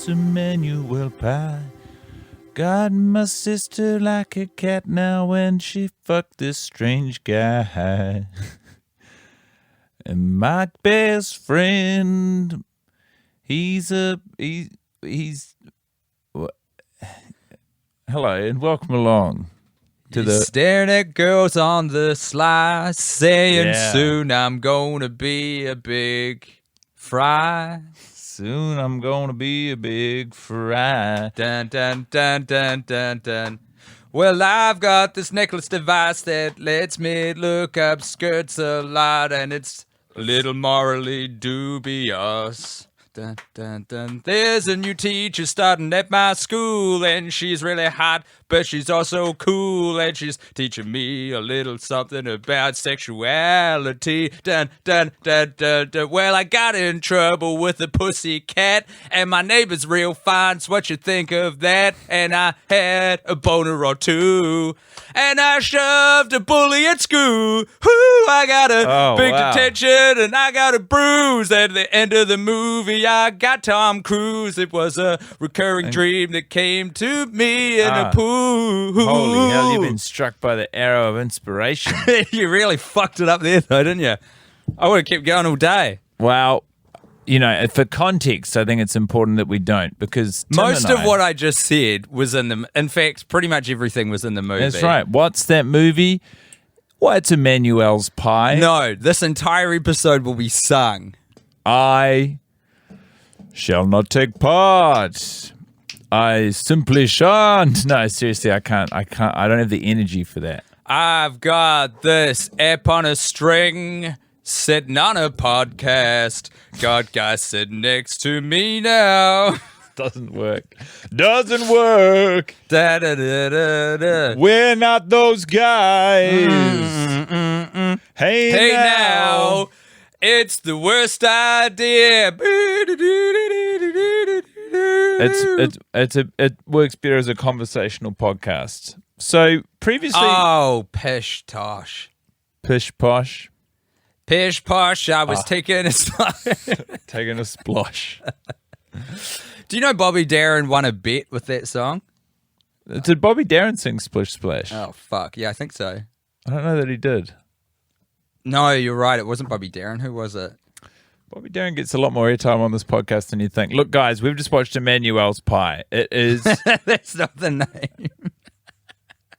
this Emmanuelle pie. Got my sister like a cat now when she fucked this strange guy. And my best friend, he's hello and welcome along to the staring at girls on the sly, saying soon I'm gonna be a big fry. Soon I'm gonna be a big fry. Dun dun dun dun dun dun. Well, I've got this necklace device that lets me look up skirts a lot, and it's a little morally dubious. Dun, dun, dun. There's a new teacher starting at my school, and she's really hot, but she's also cool, and she's teaching me a little something about sexuality. Dun, dun, dun, dun, dun. Well, I got in trouble with a pussy cat, and my neighbor's real fine, so what you think of that? And I had a boner or two, and I shoved a bully at school. Whoo, I got a big detention, and I got a bruise. At the end of the movie, I got Tom Cruise. It was a recurring dream that came to me in a pool. Holy hell, you've been struck by the arrow of inspiration. You really fucked it up there, though, didn't you? I would have kept going all day. Well, you know, for context, I think it's important that we don't, because most of what I just said was in the... In fact, pretty much everything was in the movie. That's right. What's that movie? Well, it's Emmanuelle's Pie. No, this entire episode will be sung. I shall not take part. I simply shan't. No, seriously, I can't. I don't have the energy for that. I've got this app on a string, sitting on a podcast. Got guys sitting next to me now. Doesn't work. Doesn't work. Da, da, da, da, da. We're not those guys. Hey now. It's the worst idea. It works better as a conversational podcast. So previously, pish tosh, pish posh, pish posh. I was taking a taking a splosh. Do you know Bobby Darin won a bet with that song? Did Bobby Darin sing Splish Splash? Oh fuck, yeah, I think so. I don't know that he did. No, you're right. It wasn't Bobby Darin. Who was it? Bobby Darin gets a lot more airtime on this podcast than you think. Look, guys, we've just watched Emmanuelle's Pie. It is... That's not the name.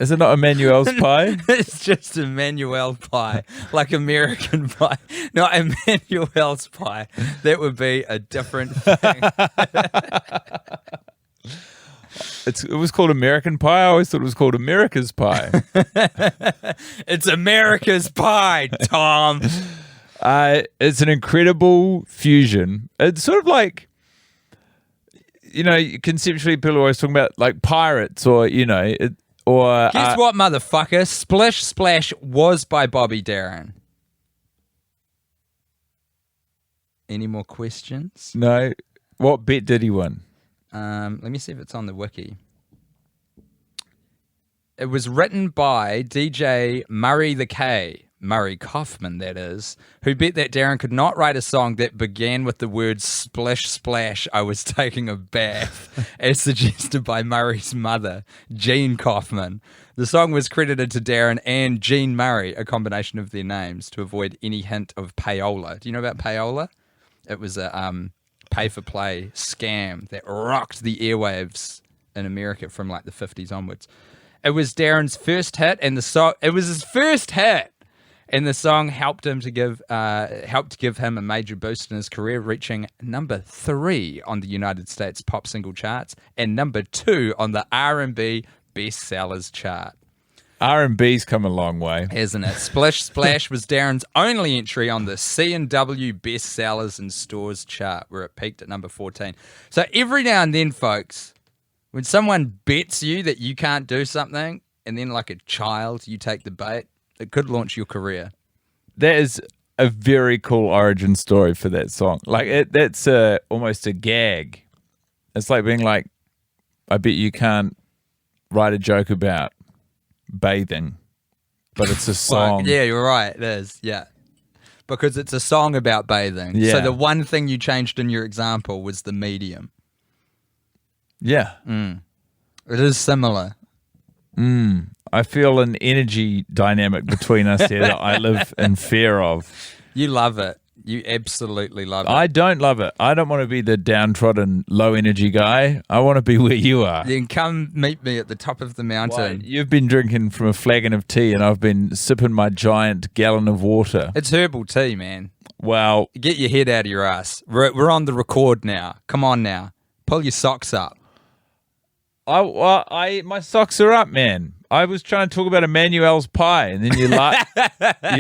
Is it not Emmanuelle's Pie? It's just Emmanuelle Pie, like American Pie. Not Emmanuelle's Pie. That would be a different thing. It was called American Pie. I always thought it was called America's Pie. It's America's Pie, Tom. It's an incredible fusion. It's sort of like, you know, conceptually people are always talking about like pirates or, you know, guess what, motherfucker? Splish Splash was by Bobby Darin. Any more questions? No. What bet did he win? Let me see if it's on the wiki. It was written by DJ Murray the K. Murray Kaufman, that is, who bet that Darin could not write a song that began with the words splish splash, I was taking a bath, as suggested by Murray's mother, Jean Kaufman. The song was credited to Darin and Jean Murray, a combination of their names, to avoid any hint of payola. Do you know about payola? It was a pay-for-play scam that rocked the airwaves in America from like the 50s onwards. It was Darin's first hit, and it was his first hit. And the song helped to give him a major boost in his career, reaching number 3 on the United States pop single charts and number 2 on the R&B bestsellers chart. R&B's come a long way, hasn't it? Splish Splash was Darin's only entry on the C&W bestsellers and stores chart, where it peaked at number 14. So every now and then, folks, when someone bets you that you can't do something, and then like a child, you take the bait, it could launch your career. That is a very cool origin story for that song. Like that's almost a gag. It's like being like, I bet you can't write a joke about bathing, but it's a song. Yeah, you're right. It is. Yeah. Because it's a song about bathing. Yeah. So the one thing you changed in your example was the medium. Yeah. It is similar. I feel an energy dynamic between us here that I live in fear of. You love it. You absolutely love it. I don't love it. I don't want to be the downtrodden, low energy guy. I want to be where you are. Then come meet me at the top of the mountain. You've been drinking from a flagon of tea and I've been sipping my giant gallon of water. It's herbal tea, man. Well, Get your head out of your ass. We're on the record now. Come on now. Pull your socks up. my socks are up, man. I was trying to talk about Emmanuelle's pie, and then you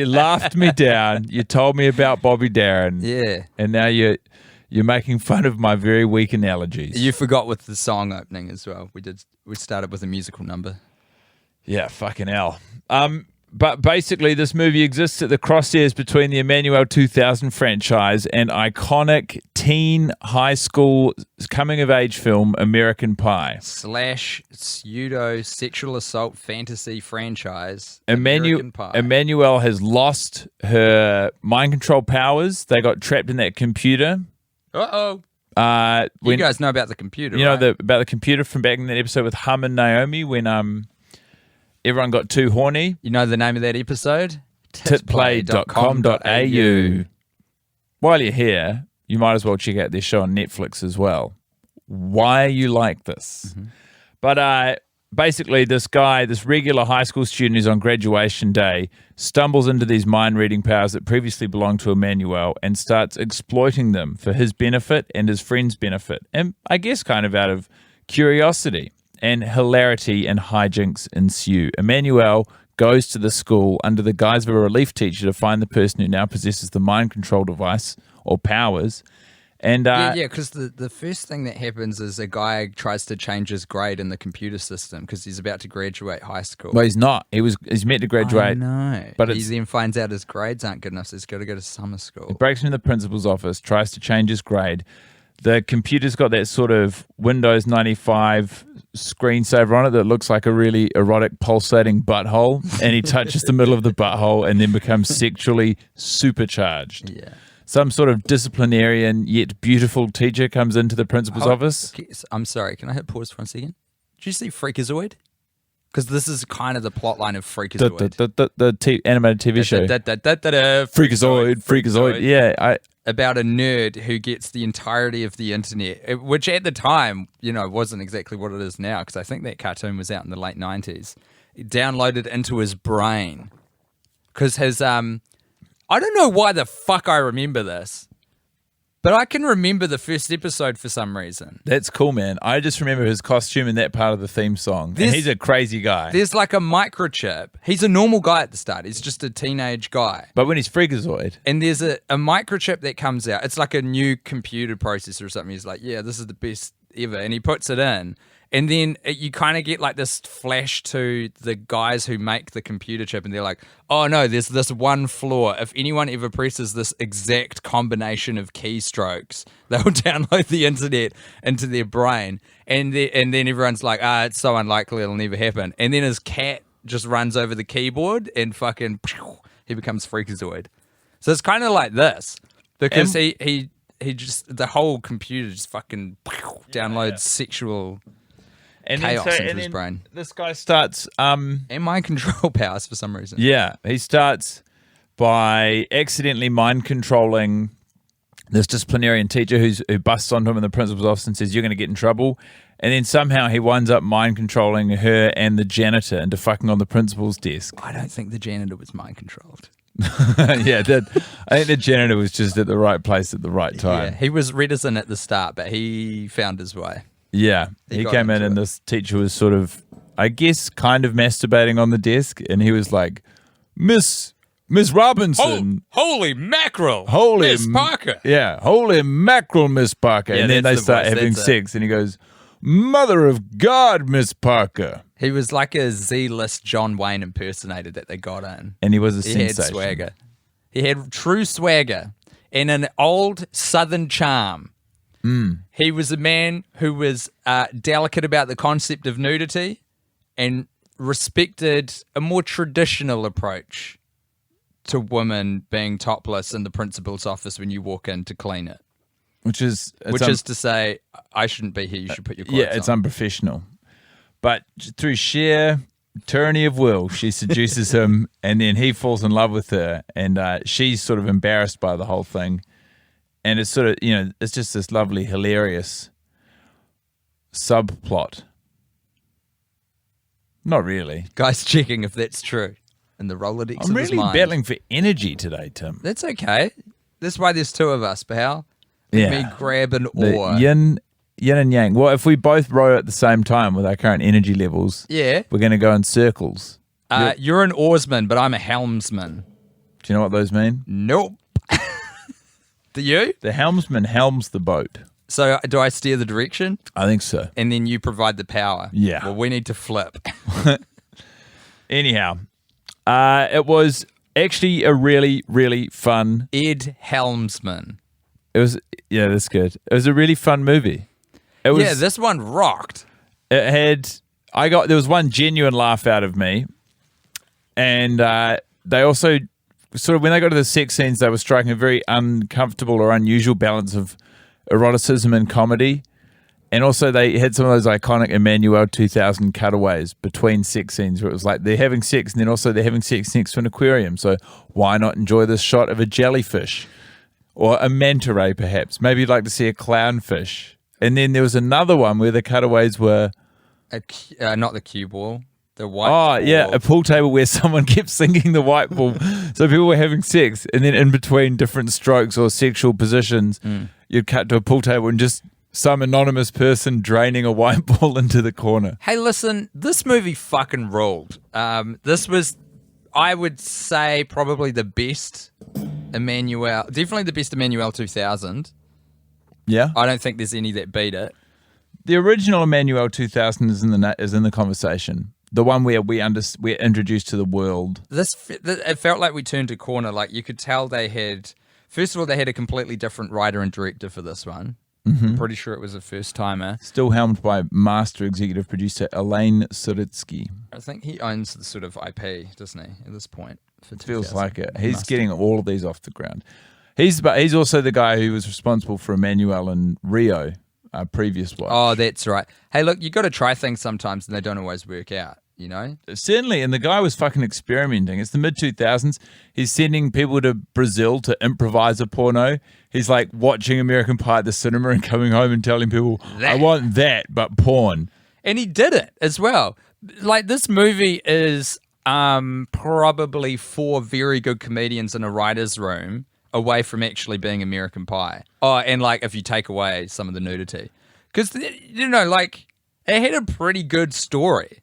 laughed me down. You told me about Bobby Darin, and now you're making fun of my very weak analogies. You forgot with the song opening as well. We started with a musical number. Yeah, fucking hell. But basically, this movie exists at the crosshairs between the Emmanuelle 2000 franchise and iconic teen high school coming-of-age film American Pie. / pseudo sexual assault fantasy franchise. American Pie. Emmanuelle has lost her mind control powers. They got trapped in that computer. You guys know about the computer, You right? know about the computer from back in that episode with Hum and Naomi when everyone got too horny. You know the name of that episode? Titplay.com.au. While you're here, you might as well check out their show on Netflix as well. Why you like this? Mm-hmm. But basically, this regular high school student who's on graduation day, stumbles into these mind-reading powers that previously belonged to Emmanuelle and starts exploiting them for his benefit and his friend's benefit. And I guess kind of out of curiosity. And hilarity and hijinks ensue. Emmanuelle goes to the school under the guise of a relief teacher to find the person who now possesses the mind control device or powers. And because the first thing that happens is a guy tries to change his grade in the computer system because he's about to graduate high school. Well, he's not. He's meant to graduate. No, but he then finds out his grades aren't good enough, so he's got to go to summer school. He breaks into the principal's office, tries to change his grade. The computer's got that sort of Windows 95 screensaver on it that looks like a really erotic pulsating butthole, and he touches the middle of the butthole and then becomes sexually supercharged. Yeah. Some sort of disciplinarian yet beautiful teacher comes into the principal's office. I'm sorry, can I hit pause for a second? Did you see Freakazoid? Because this is kind of the plot line of Freakazoid. The animated TV show. Freakazoid. Yeah, about a nerd who gets the entirety of the internet, which at the time, wasn't exactly what it is now, because I think that cartoon was out in the late 90s. It downloaded into his brain. Because I don't know why the fuck I remember this, but I can remember the first episode for some reason. That's cool, man. I just remember his costume in that part of the theme song. And he's a crazy guy. There's like a microchip. He's a normal guy at the start. He's just a teenage guy. But when he's Freakazoid. And there's a microchip that comes out. It's like a new computer processor or something. He's like, yeah, this is the best ever. And he puts it in. And then you kind of get like this flash to the guys who make the computer chip, and they're like, oh no, there's this one flaw. If anyone ever presses this exact combination of keystrokes, they'll download the internet into their brain. And then everyone's like, it's so unlikely it'll never happen. And then his cat just runs over the keyboard and fucking, he becomes Freakazoid. So it's kind of like this, because he just, the whole computer just fucking downloads sexual chaos into his brain. This guy starts and mind control powers for some reason. Yeah, he starts by accidentally mind controlling this disciplinarian teacher who busts onto him in the principal's office and says, you're going to get in trouble. And then somehow he winds up mind controlling her and the janitor into fucking on the principal's desk. I don't think the janitor was mind controlled. I think the janitor was just at the right place at the right time. Yeah, he was reticent at the start, but he found his way. Yeah, he came in and this teacher was sort of, I guess, kind of masturbating on the desk, and he was like, Miss Robinson. Holy mackerel. Miss Parker. Yeah, holy mackerel, Miss Parker. Yeah, and then they start having sex, and he goes, Mother of God, Miss Parker. He was like a Z-list John Wayne impersonator that they got in. And he was a sensation. He had swagger. He had true swagger and an old southern charm. He was a man who was delicate about the concept of nudity and respected a more traditional approach to women being topless in the principal's office when you walk in to clean it. which is to say, I shouldn't be here. You should put your clothes it's on. unprofessional. But through sheer tyranny of will, she seduces him, and then he falls in love with her, and she's sort of embarrassed by the whole thing. And it's sort of, it's just this lovely, hilarious subplot. Not really. Guys checking if that's true. And the Rolodex I'm of his really mind. battling for energy today, Tim. That's okay. That's why there's two of us, pal. Yeah. Me grab an The oar. yin and yang. Well, if we both row at the same time with our current energy levels, Yeah. we're going to go in circles. You're an oarsman, but I'm a helmsman. Do you know what those mean? Nope. Do you? The helmsman helms the boat. So do I steer the direction? I think so. And then you provide the power? Yeah. Well, we need to flip. Anyhow, it was actually a really, really fun. Ed Helmsman. It was, that's good. It was a really fun movie. It was, This one rocked. It had, there was one genuine laugh out of me. And they also, sort of, when they got to the sex scenes, they were striking a very uncomfortable or unusual balance of eroticism and comedy. And also they had some of those iconic Emmanuelle 2000 cutaways between sex scenes where it was like they're having sex and then also they're having sex next to an aquarium. So why not enjoy this shot of a jellyfish or a manta ray perhaps? Maybe you'd like to see a clownfish. And then there was another one where the cutaways were... Not the cue ball. The white Oh, ball. yeah, a pool table where someone kept sinking the white ball. So people were having sex, and then in between different strokes or sexual positions, you'd cut to a pool table and just some anonymous person draining a white ball into the corner. Hey, listen, this movie fucking ruled. This was, I would say, probably the best Emmanuelle, definitely the best Emmanuelle 2000. Yeah? I don't think there's any that beat it. The original Emmanuelle 2000 is in the conversation. The one where we're introduced to the world. It felt like we turned a corner. Like you could tell they had, first of all, they had a completely different writer and director for this one. Mm-hmm. I'm pretty sure it was a first timer. Still helmed by master executive producer Elaine Suritsky. I think he owns the sort of IP, doesn't he, at this point? Feels like it. He's getting all of these off the ground. He's also the guy who was responsible for Emmanuelle and Rio. Previous one. Oh, that's right. Hey, look, you got to try things sometimes, and they don't always work out. Certainly, and the guy was fucking experimenting. It's the mid-2000s. He's sending people to Brazil to improvise a porno. He's like watching American Pie at the cinema and coming home and telling people, I want that, but porn. And he did it as well. Like, this movie is probably 4 very good comedians in a writer's room away from actually being American Pie. Oh, and like if you take away some of the nudity. Because, like, it had a pretty good story.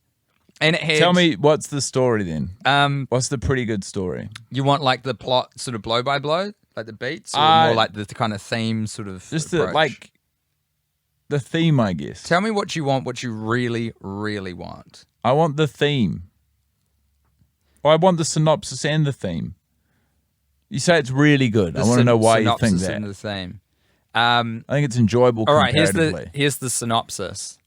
And it had... Tell me, what's the story then? What's the pretty good story? You want like the plot sort of blow by blow? Like the beats? Or more like the kind of theme sort of just approach? The theme, I guess. Tell me what you want, what you really, really want. I want the theme. Or I want the synopsis and the theme. You say it's really good. I want to know why you think that. And the theme. I think it's enjoyable. All right, comparatively. here's the synopsis.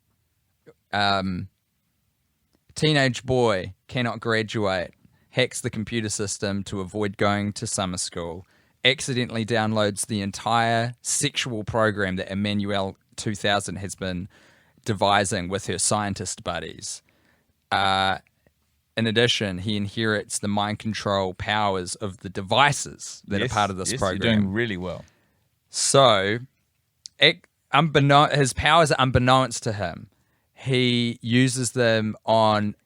Teenage boy cannot graduate, hacks the computer system to avoid going to summer school, accidentally downloads the entire sexual program that Emmanuelle 2000 has been devising with her scientist buddies. In addition, he inherits the mind control powers of the devices that are part of this program. You're doing really well. So, his powers are unbeknownst to him. He uses them on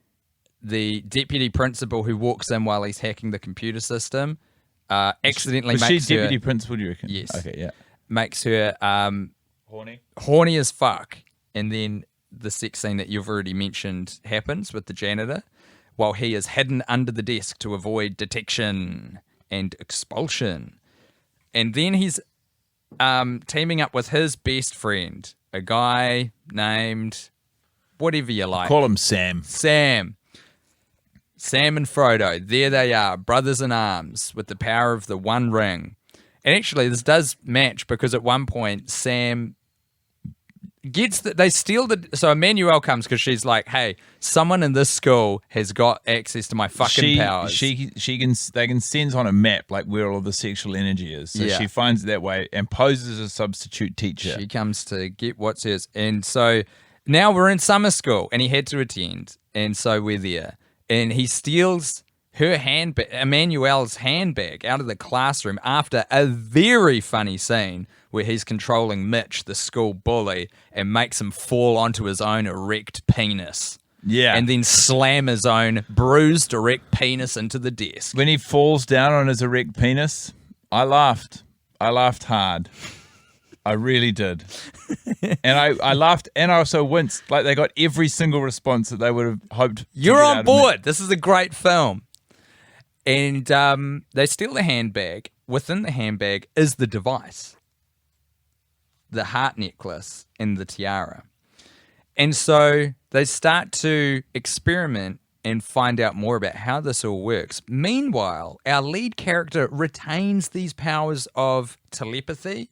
the deputy principal who walks in while he's hacking the computer system. Accidentally Was makes she her... deputy principal, do you reckon? Yes. Okay, yeah. Makes her... horny as fuck. And then the sex scene that you've already mentioned happens with the janitor, while he is hidden under the desk to avoid detection and expulsion. And then he's teaming up with his best friend, a guy named whatever you like. Call him Sam. Sam and Frodo. There they are, brothers in arms with the power of the One Ring. And actually, this does match because at one point, Sam they steal so Emmanuelle comes because she's like, hey, someone in this school has got access to my fucking powers. They can sense on a map like where all the sexual energy is. So she finds it that way and poses as a substitute teacher. She comes to get what's hers. And so now we're in summer school and he had to attend. And so we're there. And he steals her handbag, Emmanuelle's handbag, out of the classroom after a very funny scene where he's controlling Mitch, the school bully, and makes him fall onto his own erect penis. Yeah. And then slam his own bruised erect penis into the desk. When he falls down on his erect penis, I laughed. I laughed hard. I really did. And I laughed and I also winced. Like they got every single response that they would have hoped. You're on board. This is a great film. And they steal the handbag. Within the handbag is the device. The heart necklace and the tiara. And so they start to experiment and find out more about how this all works. Meanwhile, our lead character retains these powers of telepathy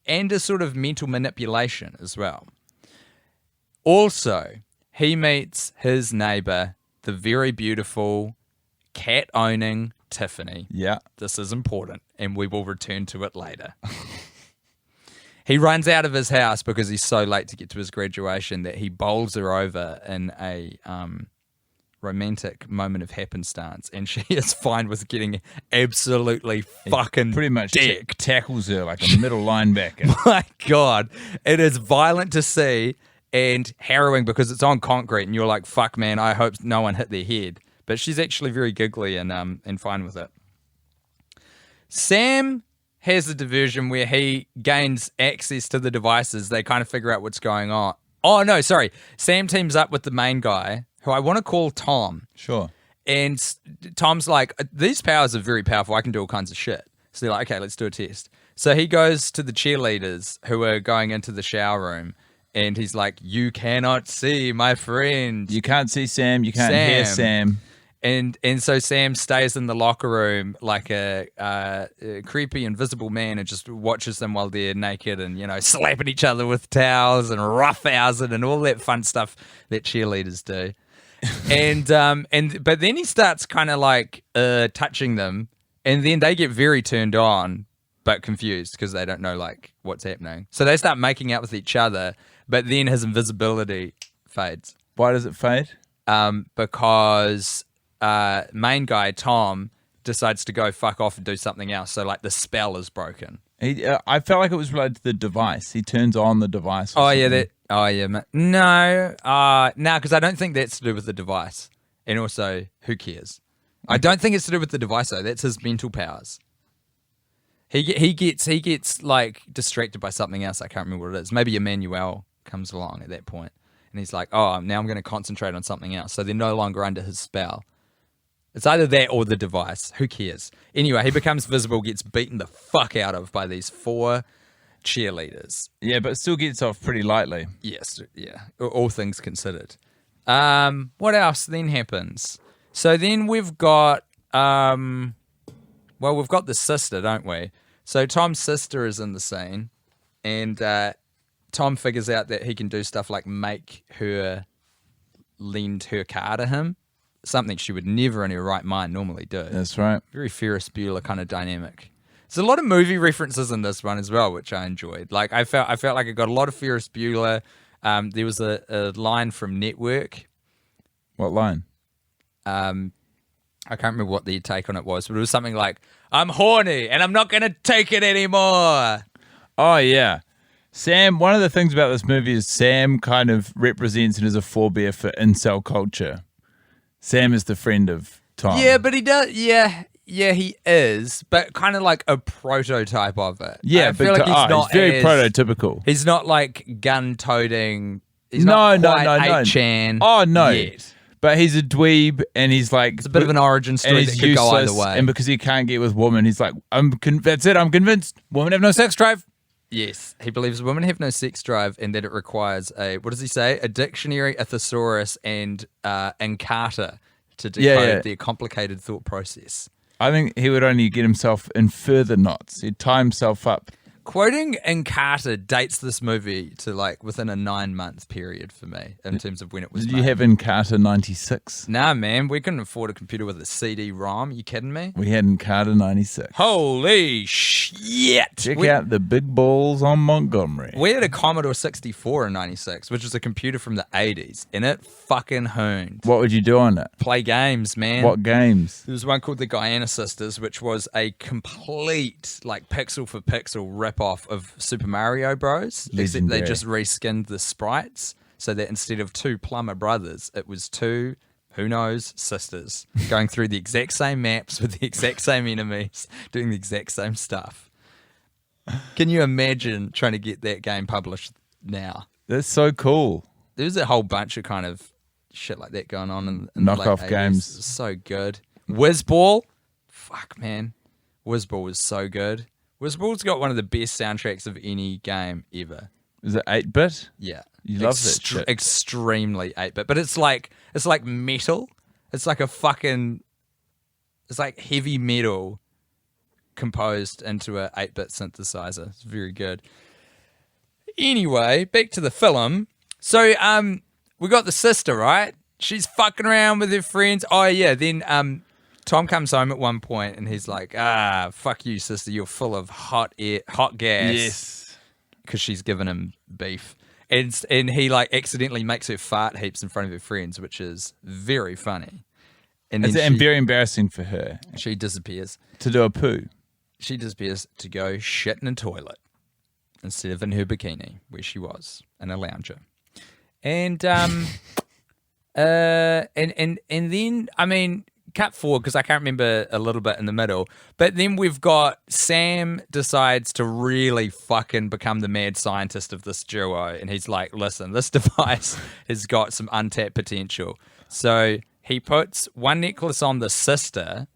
and a sort of mental manipulation as well. Also, he meets his neighbor, the very beautiful, cat-owning Tiffany. Yeah. This is important, and we will return to it later. He runs out of his house because he's so late to get to his graduation that he bowls her over in a romantic moment of happenstance, and she is fine with getting absolutely fucking pretty much decked. Tackles her like a middle linebacker. My God, it is violent to see and harrowing because it's on concrete, and you're like, fuck, man, I hope no one hit their head. But she's actually very giggly and fine with it. Sam has a diversion where he gains access to the devices. They kind of figure out what's going on. Oh, no, sorry. Sam teams up with the main guy, who I want to call Tom. Sure. And Tom's like, these powers are very powerful. I can do all kinds of shit. So they're like, okay, let's do a test. So he goes to the cheerleaders who are going into the shower room. And he's like, you cannot see my friend. You can't see Sam. You can't hear Sam. And so Sam stays in the locker room like a creepy invisible man and just watches them while they're naked and, you know, slapping each other with towels and roughhousing and all that fun stuff that cheerleaders do. But then he starts kind of like touching them, and then they get very turned on but confused because they don't know like what's happening. So they start making out with each other, but then his invisibility fades. Why does it fade? Because main guy Tom decides to go fuck off and do something else. So like the spell is broken. I felt like it was related to the device. He turns on the device. No, because I don't think that's to do with the device. And also, who cares? I don't think it's to do with the device though. That's his mental powers. He gets like distracted by something else. I can't remember what it is. Maybe Emmanuelle comes along at that point, and he's like, "Oh, now I'm going to concentrate on something else." So they're no longer under his spell. It's either that or the device. Who cares? Anyway, he becomes visible, gets beaten the fuck out of by these 4 cheerleaders. Yeah, but still gets off pretty lightly. Yes, yeah. All things considered. What else then happens? So then we've got, we've got the sister, don't we? So Tom's sister is in the scene, and Tom figures out that he can do stuff like make her lend her car to him. Something she would never in her right mind normally do. That's right. Very Ferris Bueller kind of dynamic. There's a lot of movie references in this one as well, which I enjoyed. Like I felt like I got a lot of Ferris Bueller. There was a line from Network. What line? I can't remember what the take on it was, but it was something like, "I'm horny and I'm not going to take it anymore." Oh yeah. Sam, one of the things about this movie is Sam kind of represents and is a forebear for incel culture. Sam is the friend of Tom. Yeah, but he does. Yeah, he is, but kind of like a prototype of it. Yeah, I feel like he's very prototypical. He's not like gun-toting. He's not quite 8chan. Oh no, yet. But he's a dweeb, and he's like it's a bit of an origin story that could go either way. And because he can't get with women, he's like, that's it. I'm convinced women have no sex drive. Yes, he believes women have no sex drive and that it requires what does he say? A dictionary, a thesaurus, and Encarta to decode their complicated thought process. I think he would only get himself in further knots. He'd tie himself up Quoting in Carter dates this movie to like within a 9-month period for me in terms of when it was Did made. you have in Carter 96? Nah, man, we couldn't afford a computer with a CD-ROM. You kidding me? We had in Carter 96. Holy shit! Check out the big balls on Montgomery. We had a Commodore 64 in 96, which was a computer from the 80s, and it fucking hooned. What would you do on it? Play games, man. What games? There was one called the Guyana Sisters, which was a complete, like, pixel for pixel rip-off of Super Mario Bros. Except they just reskinned the sprites so that instead of 2 plumber brothers, it was 2, who knows, sisters going through the exact same maps with the exact same enemies, doing the exact same stuff. Can you imagine trying to get that game published now? That's so cool. There's a whole bunch of kind of shit like that going on in the Knockoff late 80s. games. So good. Whizball. Fuck, man. Whizball was so good. Whizball's got one of the best soundtracks of any game ever. Is it 8-bit? Yeah. You love that shit. Extremely 8-bit. But it's like metal. It's like it's like heavy metal composed into a 8-bit synthesizer. It's very good. Anyway, back to the film. So we got the sister, right? She's fucking around with her friends. Oh yeah, then Tom comes home at one point and he's like, fuck you, sister, you're full of hot gas. Yes. Because she's given him beef. And he like accidentally makes her fart heaps in front of her friends, which is very funny. And then very embarrassing for her. She disappears. To do a poo. She disappears to go shit in a toilet instead of in her bikini, where she was, in a lounger. And and then, I mean, cut forward because I can't remember a little bit in the middle. But then we've got Sam decides to really fucking become the mad scientist of this duo. And he's like, listen, this device has got some untapped potential. So he puts one necklace on the sister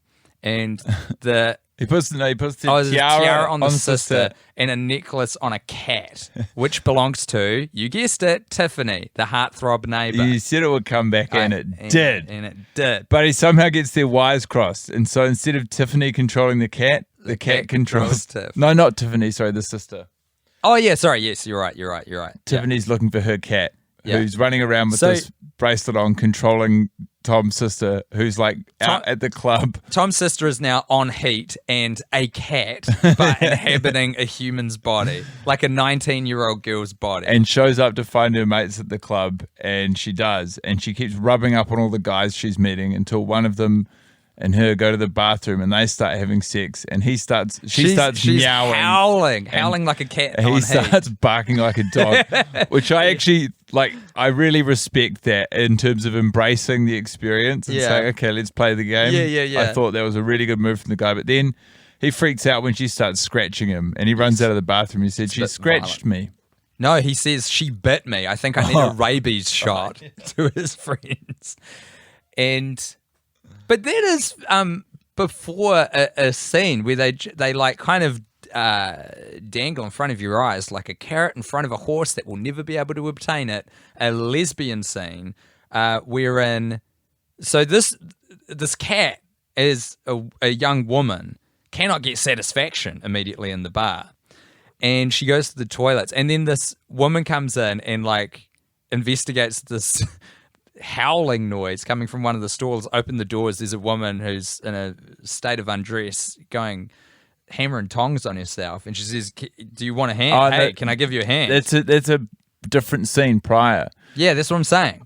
and the... He puts the tiara on the sister and a necklace on a cat, which belongs to, you guessed it, Tiffany, the heartthrob neighbor. You said it would come back, and it did. And it did. But he somehow gets their wires crossed. And so instead of Tiffany controlling the cat controls Tiff. No, not Tiffany, sorry, the sister. Oh, yeah, sorry. Yes, you're right. Tiffany's looking for her cat, Yeah. who's running around with this bracelet on, controlling Tom's sister, who's like out at the club. Tom's sister is now on heat and a cat, but inhabiting a human's body, like a 19-year-old girl's body. And shows up to find her mates at the club, and she does. And she keeps rubbing up on all the guys she's meeting until one of them and her go to the bathroom and they start having sex, and she starts meowing. Howling like a cat. And he starts barking like a dog, which I actually like. I really respect that in terms of embracing the experience and saying, okay, let's play the game. Yeah. I thought that was a really good move from the guy, but then he freaks out when she starts scratching him, and he runs out of the bathroom. He said, she scratched me. No, he says, she bit me. I think I need a rabies shot to his friends. But that is before a scene where they like kind of dangle in front of your eyes like a carrot in front of a horse that will never be able to obtain it. A lesbian scene wherein this cat is a young woman, cannot get satisfaction immediately in the bar, and she goes to the toilets, and then this woman comes in and like investigates this howling noise coming from one of the stalls. Open the doors, there's a woman who's in a state of undress going hammer and tongs on herself, and she says, do you want a hand? Can I give you a hand? That's a different scene prior. Yeah, that's what I'm saying.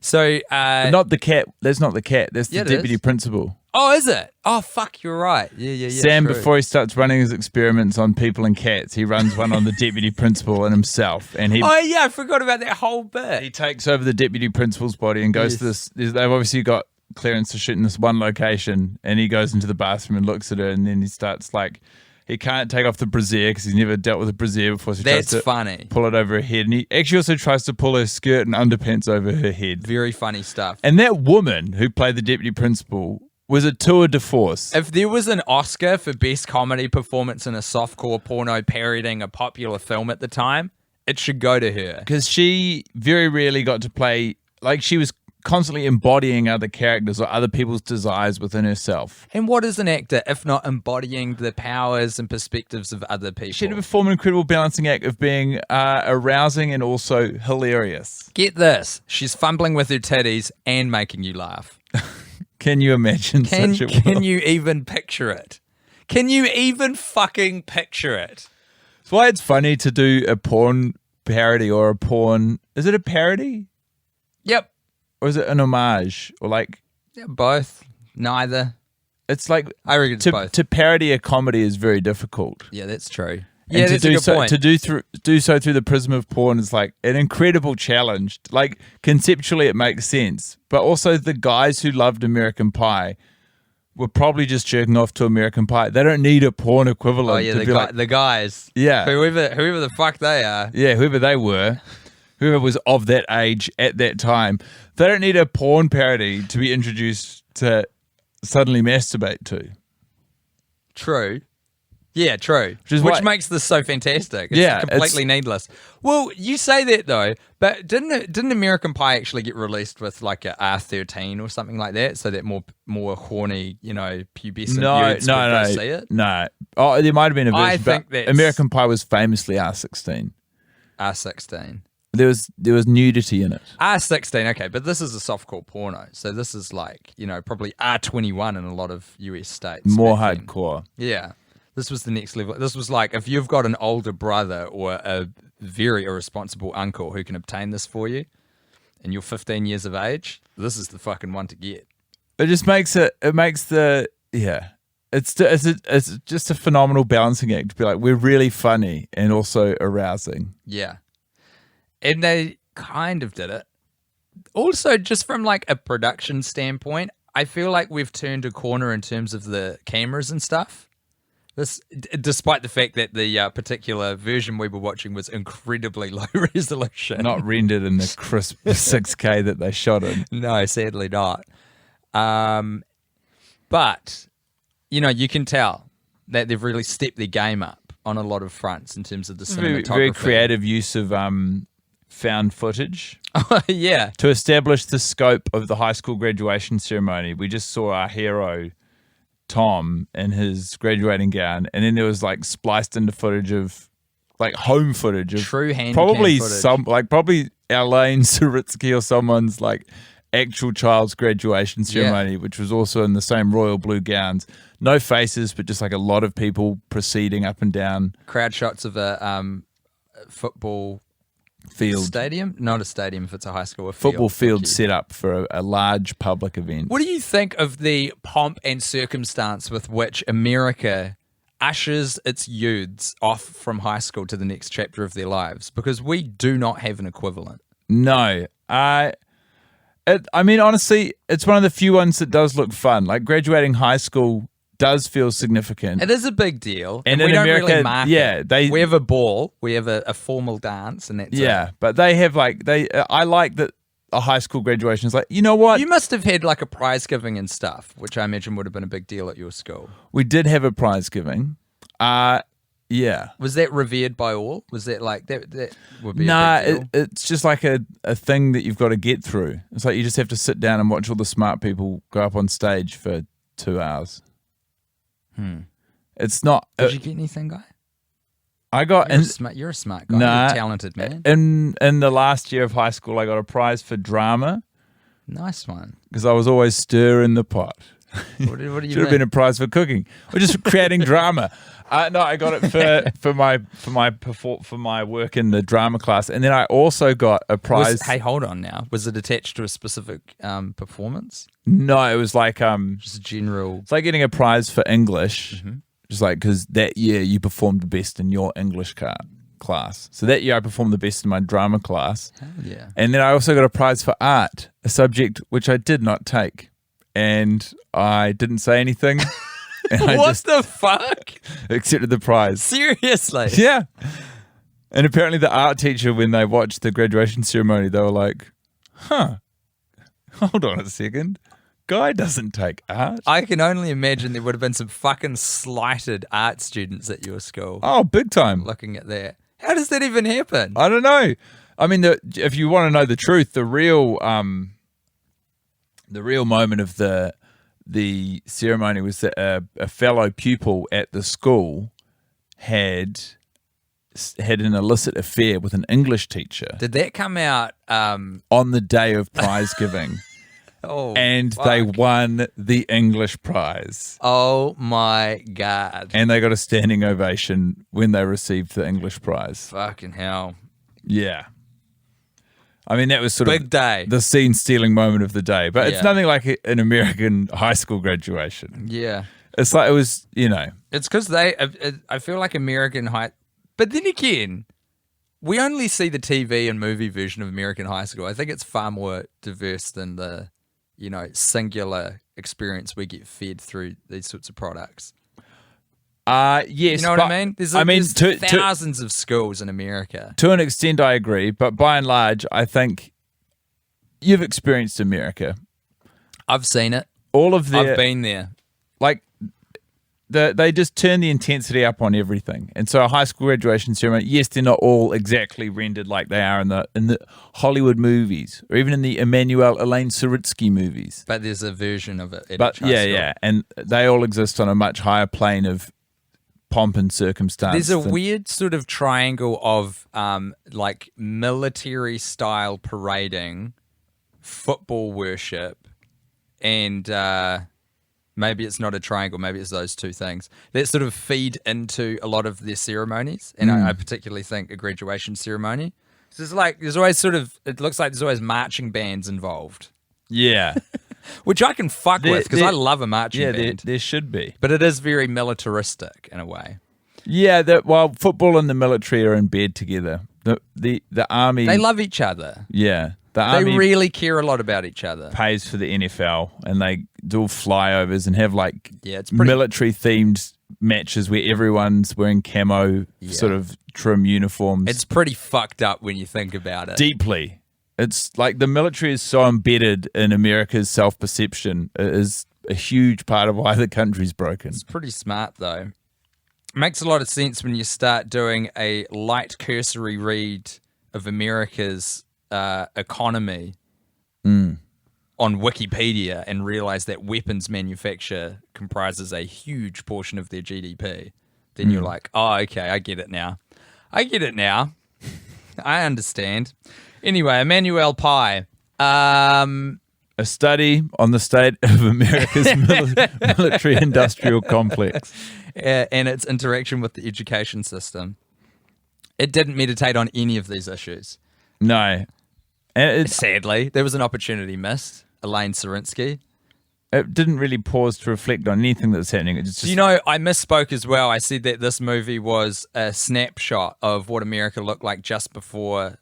So not the cat. That's not the cat. That's the deputy principal. Oh, is it? Oh, fuck, you're right. Yeah. Sam, true. before he starts running his experiments on people and cats, he runs one on the deputy principal and himself. And oh, yeah, I forgot about that whole bit. He takes over the deputy principal's body and goes to this. They've obviously got clearance to shoot in this one location, and he goes into the bathroom and looks at her, and then he starts like, he can't take off the brassiere because he's never dealt with a brassiere before. So he tries to pull it over her head, and he actually also tries to pull her skirt and underpants over her head. Very funny stuff. And that woman who played the deputy principal was a tour de force. If there was an Oscar for best comedy performance in a softcore porno parodying a popular film at the time, it should go to her. Because she very rarely got to play, like she was constantly embodying other characters or other people's desires within herself. And what is an actor if not embodying the powers and perspectives of other people? She had to perform an incredible balancing act of being arousing and also hilarious. Get this. She's fumbling with her titties and making you laugh. Can you imagine such a Can you even picture it? Can you even fucking picture it? That's why it's funny to do a porn parody or a porn... Is it a parody? Yep. Or is it an homage? Or like... Yeah, both. Neither. It's like... I reckon it's both. To parody a comedy is very difficult. Yeah, that's true. And Yeah, to that's a do good so, point. To do so through the prism of porn is like an incredible challenge. Like conceptually it makes sense. But also the guys who loved American Pie were probably just jerking off to American Pie. They don't need a porn equivalent. Oh yeah, to be like, the guys. Yeah. Whoever the fuck they are. Yeah, whoever they were, whoever was of that age at that time, they don't need a porn parody to be introduced to suddenly masturbate to. True. Yeah, true. Which is Which why- makes this so fantastic. It's Yeah, completely needless. Well, you say that though, but didn't American Pie actually get released with like a R13 or something like that, so that more horny, pubescent youths would go see it? No. Oh, there might have been a version. I think but that's- American Pie was famously R16. R16. There was nudity in it. R16, okay, but this is a softcore porno, so this is like probably R21 in a lot of US states. More back then. hardcore. Yeah. This was the next level. This was like if you've got an older brother or a very irresponsible uncle who can obtain this for you and you're 15 years of age, this is the fucking one to get. It just makes it's just a phenomenal balancing act to be like, we're really funny and also arousing. Yeah. And they kind of did it. Also, just from like a production standpoint, I feel like we've turned a corner in terms of the cameras and stuff. This, despite the fact that the particular version we were watching was incredibly low resolution. Not rendered in the crisp 6K that they shot in. No, sadly not. But, you can tell that they've really stepped their game up on a lot of fronts in terms of the cinematography. Very creative use of found footage. Yeah. To establish the scope of the high school graduation ceremony, we just saw our hero Tom in his graduating gown, and then there was like spliced into footage of like home footage of True hand probably cam footage. probably Elaine Saritsky or someone's like actual child's graduation ceremony, which was also in the same royal blue gowns. No faces, but just like a lot of people proceeding up and down. Crowd shots of a football Field. stadium, not a stadium if it's a high school. A Football field Thank you. set up for a large public event. What do you think of the pomp and circumstance with which America ushers its youths off from high school to the next chapter of their lives? Because we do not have an equivalent. No. I mean, honestly, it's one of the few ones that does look fun. Like graduating high school does feel significant. It is a big deal. And we in don't America, really mark it. We have a ball, we have a formal dance, and that's it. But they have I like that a high school graduation is like, you know what? You must have had like a prize giving and stuff, which I imagine would have been a big deal at your school. We did have a prize giving. Yeah. Was that revered by all? Was that like that would be Nah, a big deal? it's just like a thing that you've got to get through. It's like you just have to sit down and watch all the smart people go up on stage for 2 hours. It's not. Did you get anything, guy? I got You're a smart guy. Nah, You're a talented man. in the last year of high school, I got a prize for drama Nice one. because I was always stirring the pot. What do you Should have been a prize for cooking or just for creating drama. No, I got it for my work in the drama class, and then I also got a prize. Hey, hold on now. Was it attached to a specific performance? No, it was like Just a general. it's like getting a prize for English, just like because that year you performed the best in your English class. So that year I performed the best in my drama class, Hell yeah. and then I also got a prize for art, a subject which I did not take, and I didn't say anything. And I What just the fuck? accepted the prize. Seriously? Yeah. And apparently the art teacher, when they watched the graduation ceremony, they were like, hold on a second. Guy doesn't take art. I can only imagine there would have been some fucking slighted art students at your school Oh, big time. looking at that. How does that even happen? I don't know. I mean, if you want to know the truth, the real The real moment of the ceremony was that a fellow pupil at the school had an illicit affair with an English teacher Did that come out? on the day of prize giving. And they won the English prize. Oh my God. And they got a standing ovation when they received the English prize. Fucking hell. Yeah. I mean, that was sort Big of day. the scene-stealing moment of the day. But Yeah. it's nothing like an American high school graduation. Yeah. It's like it was, It's because I feel like American high, but then again, we only see the TV and movie version of American high school. I think it's far more diverse than the, singular experience we get fed through these sorts of products. Yes. You know what I mean? There's thousands of schools in America. To an extent, I agree. But by and large, I think you've experienced America. I've seen it. All of their, I've been there. like, they just turn the intensity up on everything. And so a high school graduation ceremony, yes, they're not all exactly rendered like they are in the Hollywood movies or even in the Emmanuelle Elaine Saritsky movies. But there's a version of it. But yeah. And they all exist on a much higher plane of pomp and circumstance. There's a weird sort of triangle of like military style parading, football worship, and maybe it's not a triangle, maybe it's those two things that sort of feed into a lot of their ceremonies. And I particularly think a graduation ceremony. So it's like it looks like there's always marching bands involved. Yeah. Which I can fuck with because I love a marching band. There should be. But it is very militaristic in a way. Yeah, while football and the military are in bed together, the army... They love each other. Yeah. The They army really care a lot about each other. pays for the NFL and they do flyovers and have like it's pretty... military-themed matches where everyone's wearing camo sort of trim uniforms. It's pretty fucked up when you think about it. Deeply. It's like the military is so embedded in America's self-perception. It is a huge part of why the country's broken. It's pretty smart, though. Makes a lot of sense when you start doing a light cursory read of America's economy on Wikipedia and realize that weapons manufacture comprises a huge portion of their GDP. Then you're like, oh, okay, I get it now. I understand. Anyway, Emmanuelle Pie. A study on the state of America's military-industrial complex. And its interaction with the education system. It didn't meditate on any of these issues. No. And sadly, there was an opportunity missed. Elaine Saritsky. It didn't really pause to reflect on anything that was happening. It's just... I misspoke as well. I said that this movie was a snapshot of what America looked like just before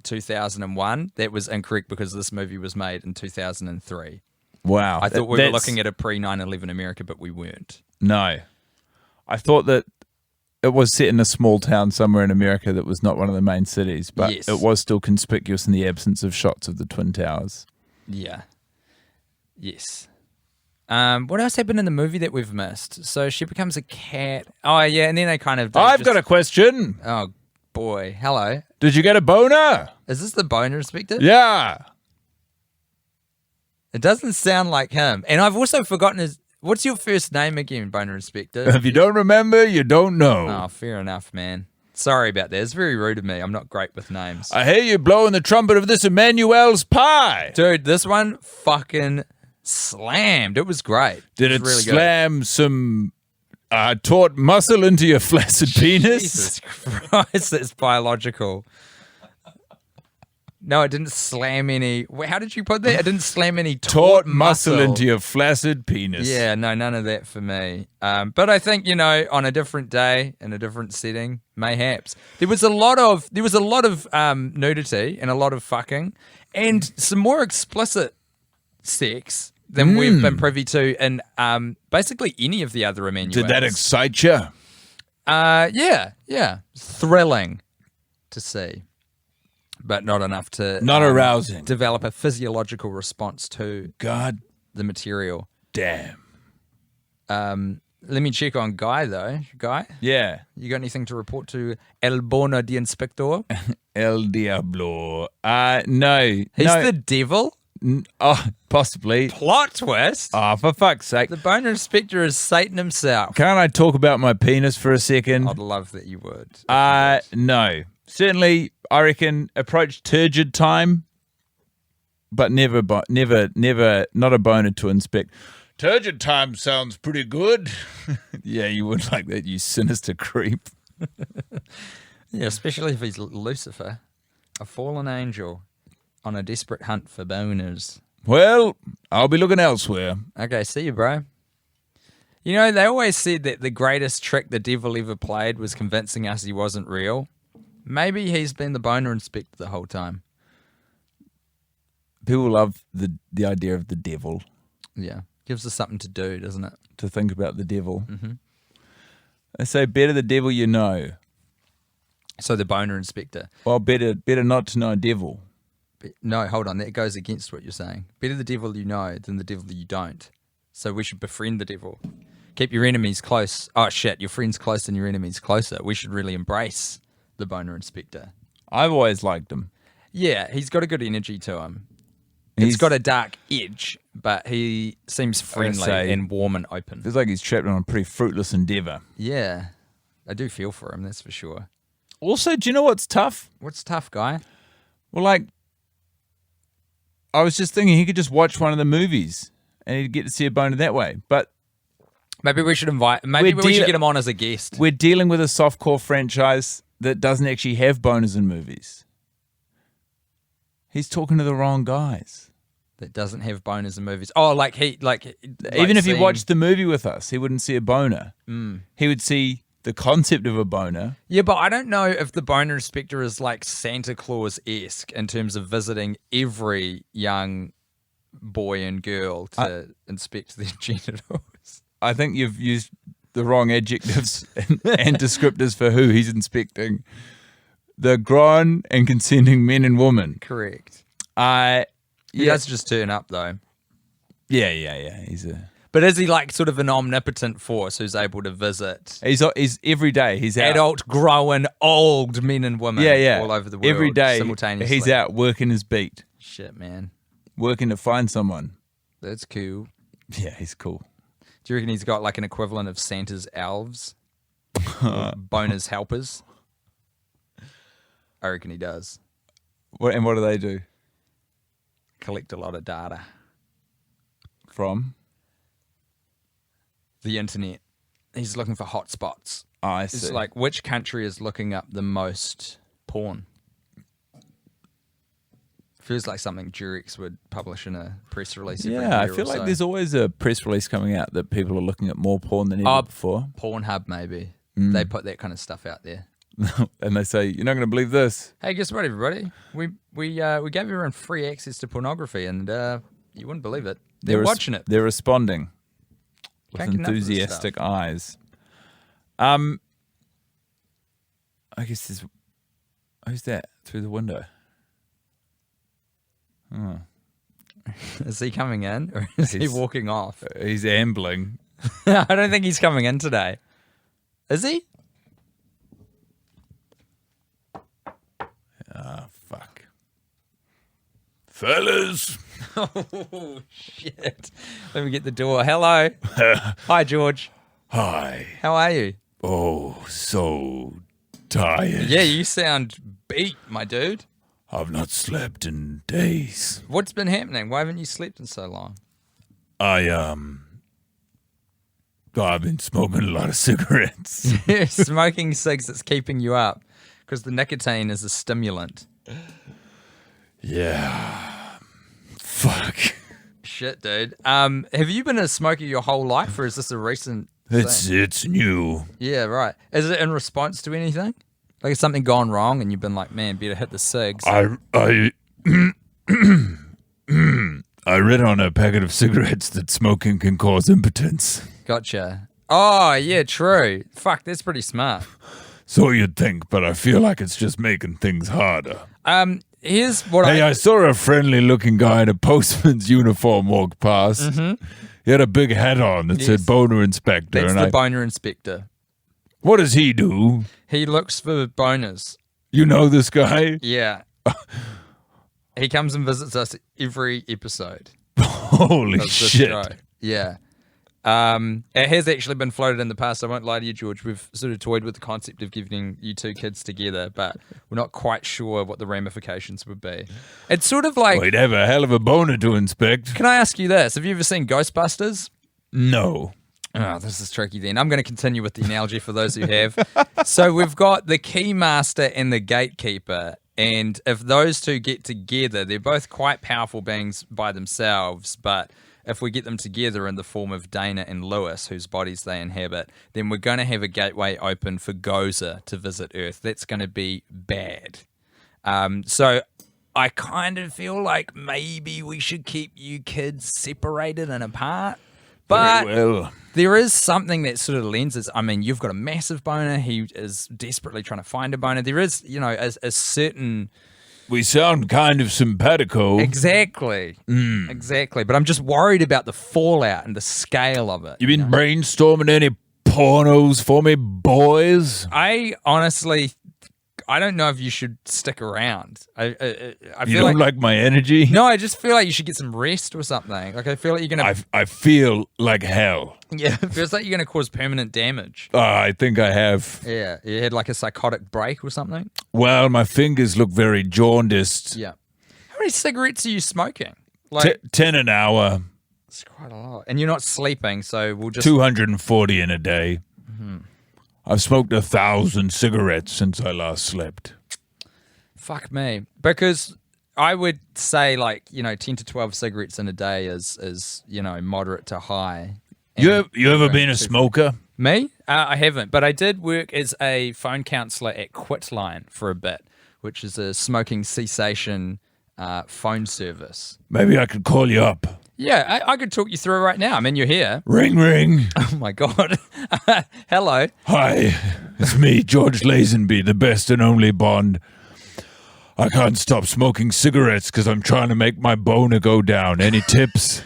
2001. That was incorrect because this movie was made in 2003. Wow. I thought we were looking at a pre-9/11 America, but we weren't. No. I thought that it was set in a small town somewhere in America that was not one of the main cities, but it was still conspicuous in the absence of shots of the Twin Towers. Yeah. Yes. What else happened in the movie that we've missed? So she becomes a cat. Oh, yeah, and then they kind of... I've got a question. Oh, boy. Hello. Did you get a boner? Is this the boner inspector? Yeah. It doesn't sound like him. And I've also forgotten his... What's your first name again, boner inspector? If you don't remember, you don't know. Oh, fair enough, man. Sorry about that. It's very rude of me. I'm not great with names. I hear you blowing the trumpet of this Emmanuelle's Pie. Dude, this one fucking slammed. It was great. Did it really slam some taut muscle into your flaccid penis? Jesus Christ, that's biological. No, it didn't slam any... How did you put that? It didn't slam any taut muscle into your flaccid penis. Yeah, no, none of that for me. But I think, on a different day, in a different setting, mayhaps. There was a lot of nudity and a lot of fucking and some more explicit sex than we've been privy to in basically any of the other Emmanuelles. Did that excite you? Yeah. Thrilling to see. But not enough to... Not arousing. Develop a physiological response to... God. The material. Damn. Let me check on Guy, though. Guy? Yeah. You got anything to report to El Bono de Inspector? El Diablo. No. He's the devil? Possibly. Plot twist. Oh, for fuck's sake. The boner inspector is Satan himself. Can't I talk about my penis for a second? I'd love that you would. No. Certainly, I reckon approach turgid time, but never, not a boner to inspect. Turgid time sounds pretty good. Yeah, you would like that, you sinister creep. Yeah, especially if he's Lucifer, a fallen angel on a desperate hunt for boners. Well, I'll be looking elsewhere. Okay, see you, bro. You know, they always said that the greatest trick the devil ever played was convincing us he wasn't real. Maybe he's been the boner inspector the whole time. People love the idea of the devil. Yeah, gives us something to do, doesn't it? To think about the devil. Mm-hmm. They say better the devil you know. So the boner inspector. Well, better not to know a devil. No, hold on. That goes against what you're saying. Better the devil you know than the devil you don't. So we should befriend the devil. Keep your enemies close. Oh, shit. Your friends close and your enemies closer. We should really embrace the boner inspector. I've always liked him. Yeah, he's got a good energy to him. It's got a dark edge, but he seems friendly and warm and open. Feels like he's trapped on a pretty fruitless endeavor. Yeah, I do feel for him, that's for sure. Also, do you know what's tough? What's tough, guy? Well, like, I was just thinking he could just watch one of the movies and he'd get to see a boner that way. But maybe we should we should get him on as a guest. We're dealing with a softcore franchise that doesn't actually have boners in movies. He's talking to the wrong guys. That doesn't have boners in movies. Oh, even if he watched the movie with us, he wouldn't see a boner. He would see the concept of a boner. Yeah, but I don't know if the boner inspector is like Santa Claus-esque in terms of visiting every young boy and girl to inspect their genitals. I think you've used the wrong adjectives and descriptors for who he's inspecting. The grown and consenting men and women. Correct. He does just turn up, though. Yeah. But is he like sort of an omnipotent force who's able to visit? He's every day. He's out. Adult, growing, old men and women all over the world every day, simultaneously. He's out working his beat. Shit, man. Working to find someone. That's cool. Yeah, he's cool. Do you reckon he's got like an equivalent of Santa's elves? Or Boner's helpers? I reckon he does. What do they do? Collect a lot of data. From? The internet. He's looking for hotspots. Oh, I see. It's like, which country is looking up the most porn? Feels like something Durex would publish in a press release every year. Yeah, I feel like there's always a press release coming out that people are looking at more porn than ever before. Pornhub, maybe. They put that kind of stuff out there. And they say, you're not going to believe this. Hey, guess what, everybody? We gave everyone free access to pornography, and you wouldn't believe it. They're watching it. They're responding with Can't get enough of this enthusiastic stuff. eyes. I guess who's that through the window? Oh. Is he coming in, or is he walking off? He's ambling. I don't think he's coming in today. Is he? Ah, fuck. Fellas. Oh, shit. Let me get the door. Hello. Hi, George. Hi. How are you? Oh, so tired. Yeah, you sound beat, my dude. I've not slept in days. What's been happening? Why haven't you slept in so long? I've been smoking a lot of cigarettes. Smoking cigs that's keeping you up because the nicotine is a stimulant. Yeah. Fuck. Shit, dude. Have you been a smoker your whole life, or is this a recent thing? It's new. Yeah, right. Is it in response to anything? Like, has something gone wrong and you've been like, man, better hit the cigs? I read on a packet of cigarettes that smoking can cause impotence. Gotcha. Oh, yeah, true. Fuck, that's pretty smart. So you'd think, but I feel like it's just making things harder. Here's what I saw a friendly-looking guy in a postman's uniform walk past. Mm-hmm. He had a big hat on that said Boner Inspector. That's the Boner Inspector. What does he do? He looks for boners. You know this guy? Yeah. He comes and visits us every episode. Holy of this shit. show. Yeah. It has actually been floated in the past. I won't lie to you, George. We've sort of toyed with the concept of giving you two kids together, but we're not quite sure what the ramifications would be. It's sort of like... We'd have a hell of a boner to inspect. Can I ask you this? Have you ever seen Ghostbusters? No. Oh, this is tricky then. I'm going to continue with the analogy for those who have. So we've got the keymaster and the gatekeeper, and if those two get together, they're both quite powerful beings by themselves, but if we get them together in the form of Dana and Lewis, whose bodies they inhabit, then we're going to have a gateway open for Gozer to visit Earth. That's going to be bad. So I kind of feel like maybe we should keep you kids separated and apart. But there is something that sort of lends us. I mean, you've got a massive boner. He is desperately trying to find a boner. There is, a certain... We sound kind of simpatico. Exactly. Exactly. But I'm just worried about the fallout and the scale of it. You been brainstorming any pornos for me, boys? I honestly... I don't know if you should stick around. I You feel don't like my energy? No, I just feel like you should get some rest or something. Like I feel like you're gonna. I feel like hell. Yeah, it feels like you're gonna cause permanent damage. I think I have. Yeah, you had like a psychotic break or something. Well, my fingers look very jaundiced. Yeah. How many cigarettes are you smoking? Like 10 an hour. It's quite a lot, and you're not sleeping, so we'll just 240 in a day. I've smoked 1,000 cigarettes since I last slept. Fuck me. Because I would say 10 to 12 cigarettes in a day is moderate to high. You ever been a smoker? Me? I haven't, but I did work as a phone counselor at Quitline for a bit, which is a smoking cessation phone service. Maybe I could call you up. Yeah, I could talk you through it right now. I mean, you're here. Ring, ring. Oh, my God. Hello. Hi, it's me, George Lazenby, the best and only Bond. I can't stop smoking cigarettes because I'm trying to make my boner go down. Any tips?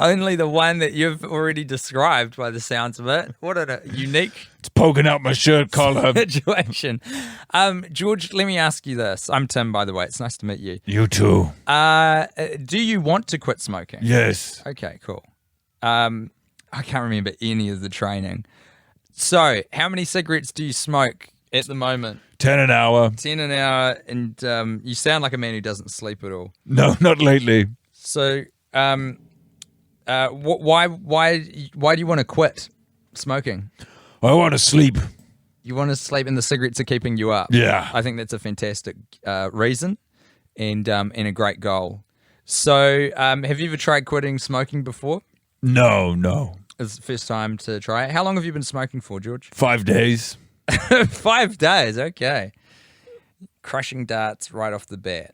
Only the one that you've already described by the sounds of it. What a unique... It's poking out my shirt collar. Situation. George, let me ask you this. I'm Tim, by the way. It's nice to meet you. You too. Do you want to quit smoking? Yes. Okay, cool. I can't remember any of the training. So, how many cigarettes do you smoke at the moment? 10 an hour. 10 an hour, and you sound like a man who doesn't sleep at all. No, not lately. So, why do you want to quit smoking? I want to sleep. You want to sleep and the cigarettes are keeping you up. Yeah. I think that's a fantastic reason and a great goal. So have you ever tried quitting smoking before? No. It's the first time to try it. How long have you been smoking for, George? 5 days. 5 days, okay. Crushing darts right off the bat.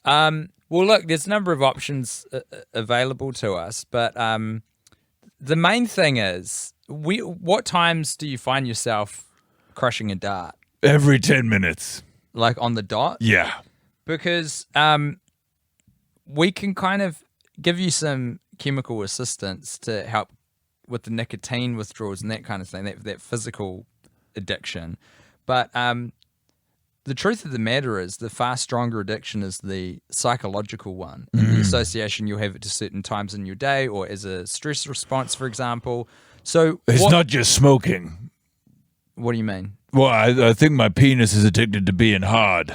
Well, look, there's a number of options available to us, but the main thing is, what times do you find yourself crushing a dart? Every 10 minutes. Like on the dot? Yeah. Because we can kind of give you some chemical assistance to help with the nicotine withdrawals and that kind of thing, that physical addiction. But the truth of the matter is the far stronger addiction is the psychological one. And the association you'll have it to certain times in your day or as a stress response, for example. So it's not just smoking. What do you mean? Well, I think my penis is addicted to being hard.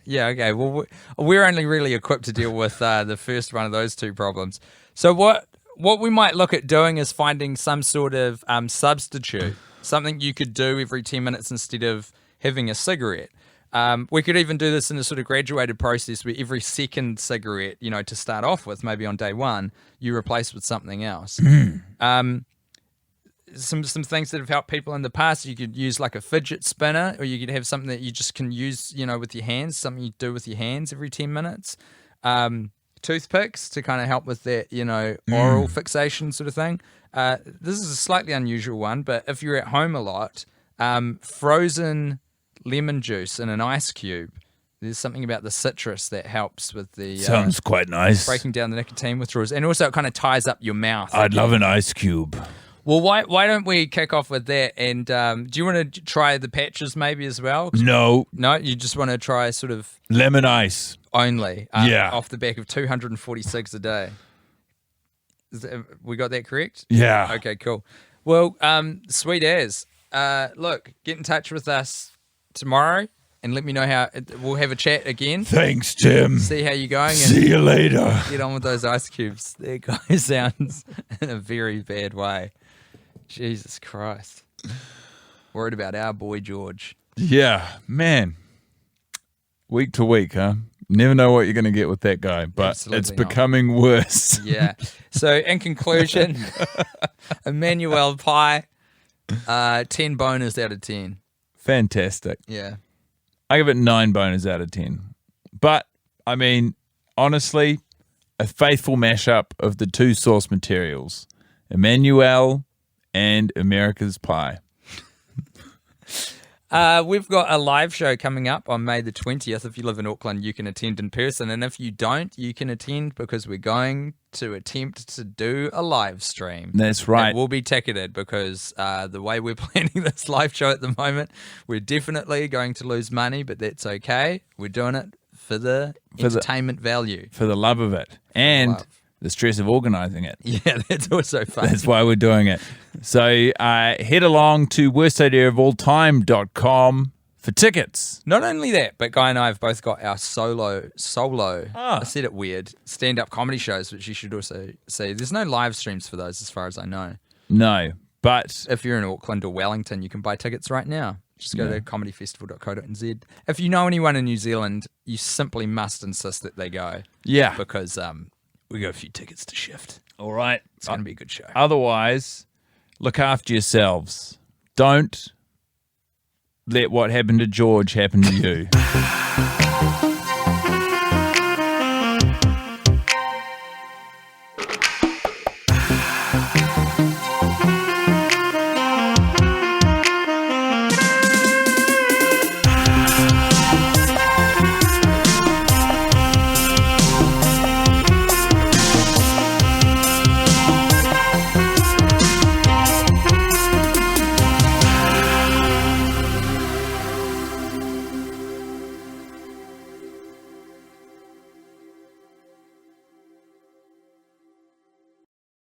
Yeah, okay. Well, we're only really equipped to deal with the first one of those two problems. So what we might look at doing is finding some sort of substitute, something you could do every 10 minutes instead of having a cigarette. We could even do this in a sort of graduated process where every second cigarette, to start off with, maybe on day one, you replace with something else. Some things that have helped people in the past, you could use like a fidget spinner, or you could have something that you just can use, with your hands, something you do with your hands every 10 minutes. Toothpicks to kind of help with that, oral fixation sort of thing. This is a slightly unusual one, but if you're at home a lot, frozen lemon juice in an ice cube. There's something about the citrus that helps with the... Sounds quite nice. Breaking down the nicotine withdrawals. And also it kind of ties up your mouth. I'd love an ice cube. Well, why don't we kick off with that? And do you want to try the patches maybe as well? No. No, you just want to try sort of Lemon ice. only Yeah. off the back of 246 a day. We got that correct? Yeah. Okay, cool. Well, sweet as. Look, get in touch with us tomorrow and let me know how. We'll have a chat again. Thanks, Tim. See how you're going. And See you later. get on with those ice cubes. That guy sounds in a very bad way. Jesus Christ. Worried about our boy George. Yeah, man. Week to week, huh? Never know what you're going to get with that guy, but Absolutely it's not. becoming worse. Yeah. So in conclusion, Emmanuelle pie, 10 bonus out of 10. Fantastic. Yeah. I give it 9 bonus out of 10. But, I mean, honestly, a faithful mashup of the two source materials, Emmanuelle and America's Pie. We've got a live show coming up on May the 20th. If you live in Auckland, you can attend in person. And if you don't, you can attend because we're going to attempt to do a live stream. That's right. It will be ticketed because the way we're planning this live show at the moment, we're definitely going to lose money, but that's okay. We're doing it for the entertainment value. For the love of it. And love. the stress of organizing it. Yeah, that's also fun. That's why we're doing it. So head along to worstideaofalltime.com for tickets. Not only that, but Guy and I have both got our solo, Ah. I said it weird, stand-up comedy shows, which you should also see. There's no live streams for those as far as I know. No, but If you're in Auckland or Wellington, you can buy tickets right now. Just go to comedyfestival.co.nz. If you know anyone in New Zealand, you simply must insist that they go. yeah. Because we got a few tickets to shift. All right. It's going to be a good show. Otherwise, look after yourselves. Don't let what happened to George happen to you.